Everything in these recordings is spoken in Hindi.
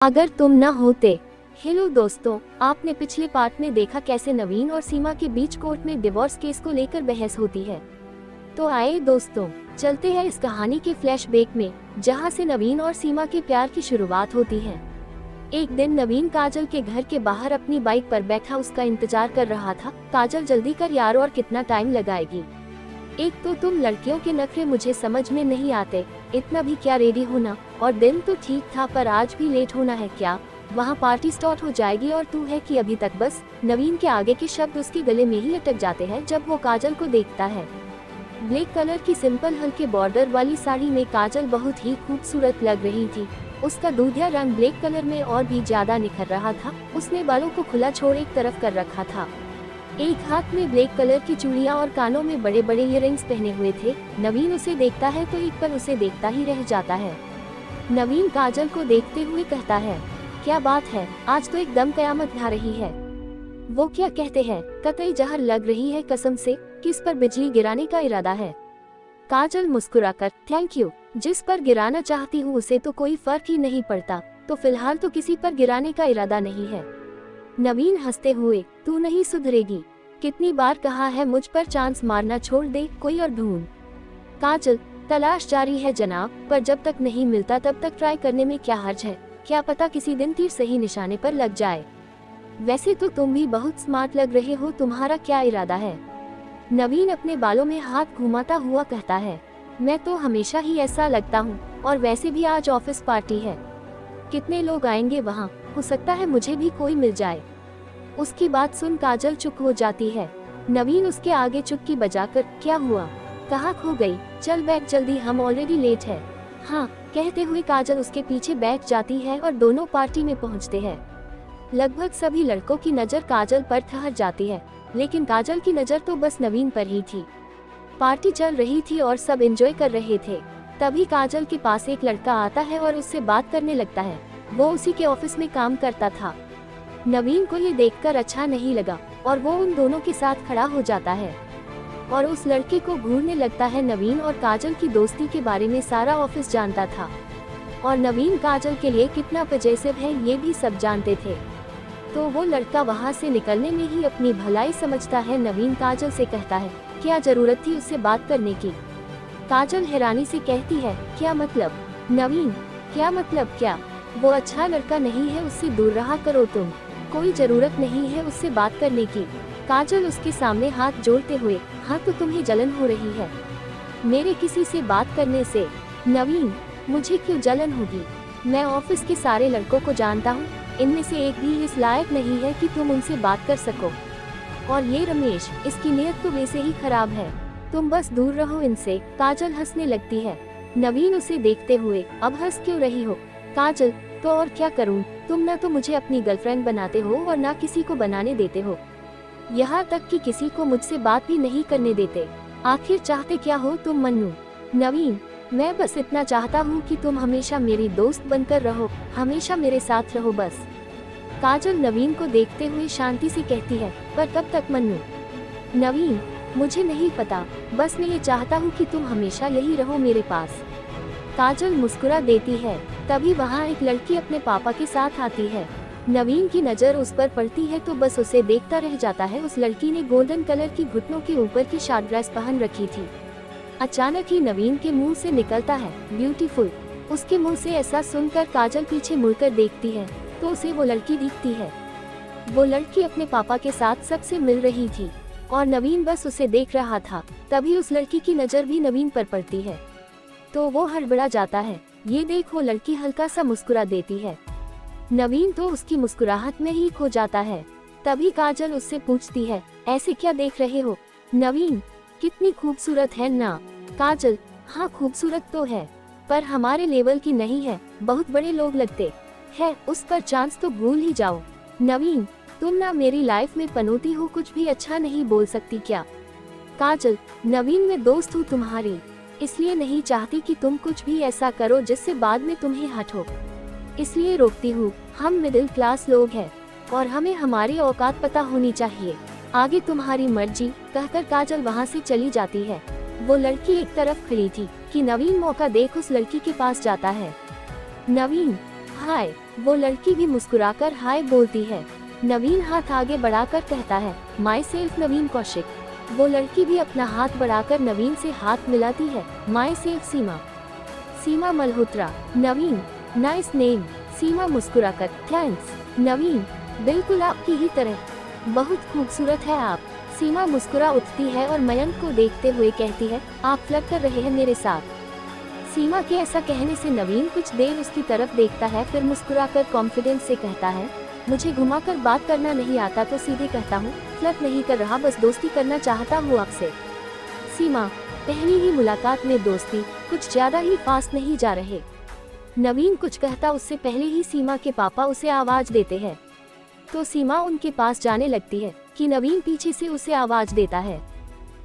अगर तुम न होते। हेलो दोस्तों, आपने पिछले पार्ट में देखा कैसे नवीन और सीमा के बीच कोर्ट में डिवोर्स केस को लेकर बहस होती है। तो आए दोस्तों, चलते हैं इस कहानी के फ्लैशबैक में, जहां से नवीन और सीमा के प्यार की शुरुआत होती है। एक दिन नवीन काजल के घर के बाहर अपनी बाइक पर बैठा उसका इंतजार कर रहा था। काजल, जल्दी कर यार, और कितना टाइम लगाएगी? एक तो तुम लड़कियों के नखरे मुझे समझ में नहीं आते, इतना भी क्या रेडी होना। और दिन तो ठीक था, पर आज भी लेट होना है क्या? वहाँ पार्टी स्टार्ट हो जाएगी और तू है कि अभी तक बस। नवीन के आगे के शब्द उसके गले में ही अटक जाते हैं जब वो काजल को देखता है। ब्लैक कलर की सिंपल हल्के बॉर्डर वाली साड़ी में काजल बहुत ही खूबसूरत लग रही थी। उसका दूधिया रंग ब्लैक कलर में और भी ज्यादा निखर रहा था। उसने बालों को खुला छोड़ एक तरफ कर रखा था। एक हाथ में ब्लैक कलर की चूड़ियां और कानों में बड़े बड़े इयररिंग्स पहने हुए थे। नवीन उसे देखता है तो एक पल उसे देखता ही रह जाता है। नवीन काजल को देखते हुए कहता है, क्या बात है, आज तो एकदम कयामत ढा रही है। वो क्या कहते हैं, कतई जहर लग रही है कसम से। किस पर बिजली गिराने का इरादा है? काजल मुस्कुराकर, थैंक यू, जिस पर गिराना चाहती हूँ उसे तो कोई फर्क ही नहीं पड़ता, तो फिलहाल तो किसी पर गिराने का इरादा नहीं है। नवीन हंसते हुए, तू नहीं सुधरेगी, कितनी बार कहा है मुझ पर चांस मारना छोड़ दे, कोई और ढूंढ। काजल, तलाश जारी है जनाब, पर जब तक नहीं मिलता तब तक ट्राई करने में क्या हर्ज है? क्या पता किसी दिन तीर सही निशाने पर लग जाए। वैसे तो तुम भी बहुत स्मार्ट लग रहे हो, तुम्हारा क्या इरादा है? नवीन अपने बालों में हाथ घुमाता हुआ कहता है, मैं तो हमेशा ही ऐसा लगता हूँ, और वैसे भी आज ऑफिस पार्टी है। कितने लोग आएंगे वहाँ? हो सकता है मुझे भी कोई मिल जाए। उसकी बात सुन काजल चुप हो जाती है। नवीन उसके आगे चुटकी बजाकर, क्या हुआ, कहाँ खो गई? चल बैठ जल्दी, हम ऑलरेडी लेट है। हाँ, कहते हुए काजल उसके पीछे बैठ जाती है और दोनों पार्टी में पहुँचते हैं। लगभग सभी लड़कों की नज़र काजल पर ठहर जाती है, लेकिन काजल की नज़र तो बस नवीन पर ही थी। पार्टी चल रही थी और सब एंजॉय कर रहे थे। तभी काजल के पास एक लड़का आता है और उससे बात करने लगता है। वो उसी के ऑफिस में काम करता था। नवीन को ये देखकर अच्छा नहीं लगा और वो उन दोनों के साथ खड़ा हो जाता है और उस लड़के को घूरने लगता है। नवीन और काजल की दोस्ती के बारे में सारा ऑफिस जानता था और नवीन काजल के लिए कितना पजेसिव है ये भी सब जानते थे। तो वो लड़का वहाँ से निकलने में ही अपनी भलाई समझता है। नवीन काजल से कहता है, क्या जरूरत थी उससे बात करने की? काजल हैरानी से कहती है, क्या मतलब? नवीन, क्या मतलब क्या? वो अच्छा लड़का नहीं है, उससे दूर रहा करो तुम, कोई जरूरत नहीं है उससे बात करने की। काजल उसके सामने हाथ जोड़ते हुए, हाँ तो तुम्हें जलन हो रही है मेरे किसी से बात करने से? नवीन, मुझे क्यों जलन होगी? मैं ऑफिस के सारे लड़कों को जानता हूँ, इनमें से एक भी इस लायक नहीं है कि तुम उनसे बात कर सको। और ये रमेश, इसकी नीयत तो वैसे ही खराब है, तुम बस दूर रहो इनसे। काजल हंसने लगती है। नवीन उसे देखते हुए, अब हंस क्यों रही हो? काजल, तो और क्या करूं? तुम ना तो मुझे अपनी गर्लफ्रेंड बनाते हो और ना किसी को बनाने देते हो, यहाँ तक कि किसी को मुझसे बात भी नहीं करने देते। आखिर चाहते क्या हो तुम मन्नू? नवीन, मैं बस इतना चाहता हूँ कि तुम हमेशा मेरी दोस्त बनकर रहो, हमेशा मेरे साथ रहो बस। काजल नवीन को देखते हुए शांति से कहती है, पर कब तक मन्नू? नवीन, मुझे नहीं पता, बस मैं ये चाहता हूँ कि तुम हमेशा यही रहो मेरे पास। काजल मुस्कुरा देती है। तभी वहाँ एक लड़की अपने पापा के साथ आती है। नवीन की नज़र उस पर पड़ती है तो बस उसे देखता रह जाता है। उस लड़की ने गोल्डन कलर की घुटनों के ऊपर की शार्ट ड्रेस पहन रखी थी। अचानक ही नवीन के मुंह से निकलता है, ब्यूटीफुल। उसके मुंह से ऐसा सुनकर काजल पीछे मुड़कर देखती है तो उसे वो लड़की दिखती है। वो लड़की अपने पापा के साथ सबसे मिल रही थी और नवीन बस उसे देख रहा था। तभी उस लड़की की नज़र भी नवीन पर पड़ती है तो वो हड़बड़ा जाता है। ये देख वो लड़की हल्का सा मुस्कुरा देती है। नवीन तो उसकी मुस्कुराहट में ही खो जाता है। तभी काजल उससे पूछती है, ऐसे क्या देख रहे हो? नवीन, कितनी खूबसूरत है ना? काजल, हाँ खूबसूरत तो है, पर हमारे लेवल की नहीं है, बहुत बड़े लोग लगते हैं, उस पर चांस तो भूल ही जाओ। नवीन, तुम ना मेरी लाइफ में पनौती हो, कुछ भी अच्छा नहीं बोल सकती क्या? काजल, नवीन, मैं दोस्त हूँ तुम्हारी, इसलिए नहीं चाहती कि तुम कुछ भी ऐसा करो जिससे बाद में तुम्हें हट हो, इसलिए रोकती हूँ। हम मिडिल क्लास लोग हैं और हमें हमारी औकात पता होनी चाहिए, आगे तुम्हारी मर्जी, कहकर काजल वहाँ से चली जाती है। वो लड़की एक तरफ खड़ी थी कि नवीन मौका देख उस लड़की के पास जाता है। नवीन, हाय, वो लड़की भी मुस्कुराकर हाय बोलती है। नवीन हाथ आगे बढ़ाकर कहता है, माई सेल्फ नवीन कौशिक। वो लड़की भी अपना हाथ बढ़ाकर नवीन से हाथ मिलाती है। Myself Seema. Seema Malhotra. Naveen, nice name. Seema मुस्कुराकर, थैंक्स नवीन, बिल्कुल आपकी ही तरह, बहुत खूबसूरत है आप। सीमा मुस्कुरा उठती है और मयंक को देखते हुए कहती है, आप फ्लर्ट कर रहे हैं मेरे साथ। सीमा के ऐसा कहने से नवीन कुछ देर उसकी तरफ देखता है, फिर मुस्कुराकर कॉन्फिडेंस से कहता है, मुझे घुमाकर बात करना नहीं आता तो सीधे कहता हूँ, फ्लर्ट नहीं कर रहा, बस दोस्ती करना चाहता हूँ आपसे। सीमा, पहली ही मुलाकात में दोस्ती, कुछ ज्यादा ही फास्ट नहीं जा रहे। नवीन कुछ कहता उससे पहले ही सीमा के पापा उसे आवाज देते हैं, तो सीमा उनके पास जाने लगती है कि नवीन पीछे से उसे आवाज देता है,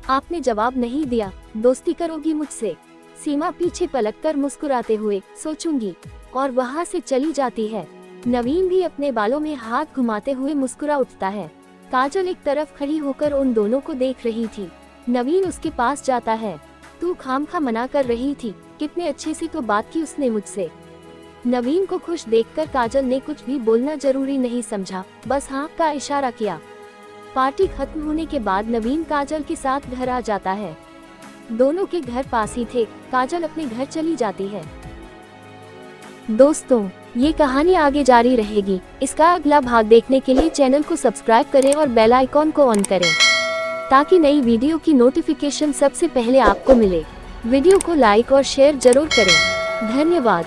आपने जवाब नहीं दिया, दोस्ती करोगी मुझसे? सीमा पीछे पलटकर मुस्कुराते हुए, सोचूंगी, और वहां से चली जाती है। नवीन भी अपने बालों में हाथ घुमाते हुए मुस्कुरा उठता है। काजल एक तरफ खड़ी होकर उन दोनों को देख रही थी। नवीन उसके पास जाता है, तू खामखा मना कर रही थी, कितने अच्छे से तो बात की उसने मुझसे। नवीन को खुश देखकर काजल ने कुछ भी बोलना जरूरी नहीं समझा, बस हाँ का इशारा किया। पार्टी खत्म होने के बाद नवीन काजल के साथ घर आ जाता है। दोनों के घर पास ही थे। काजल अपने घर चली जाती है। दोस्तों, ये कहानी आगे जारी रहेगी। इसका अगला भाग देखने के लिए चैनल को सब्सक्राइब करें और बेल आइकॉन को ऑन करें, ताकि नई वीडियो की नोटिफिकेशन सबसे पहले आपको मिले। वीडियो को लाइक और शेयर जरूर करें। धन्यवाद।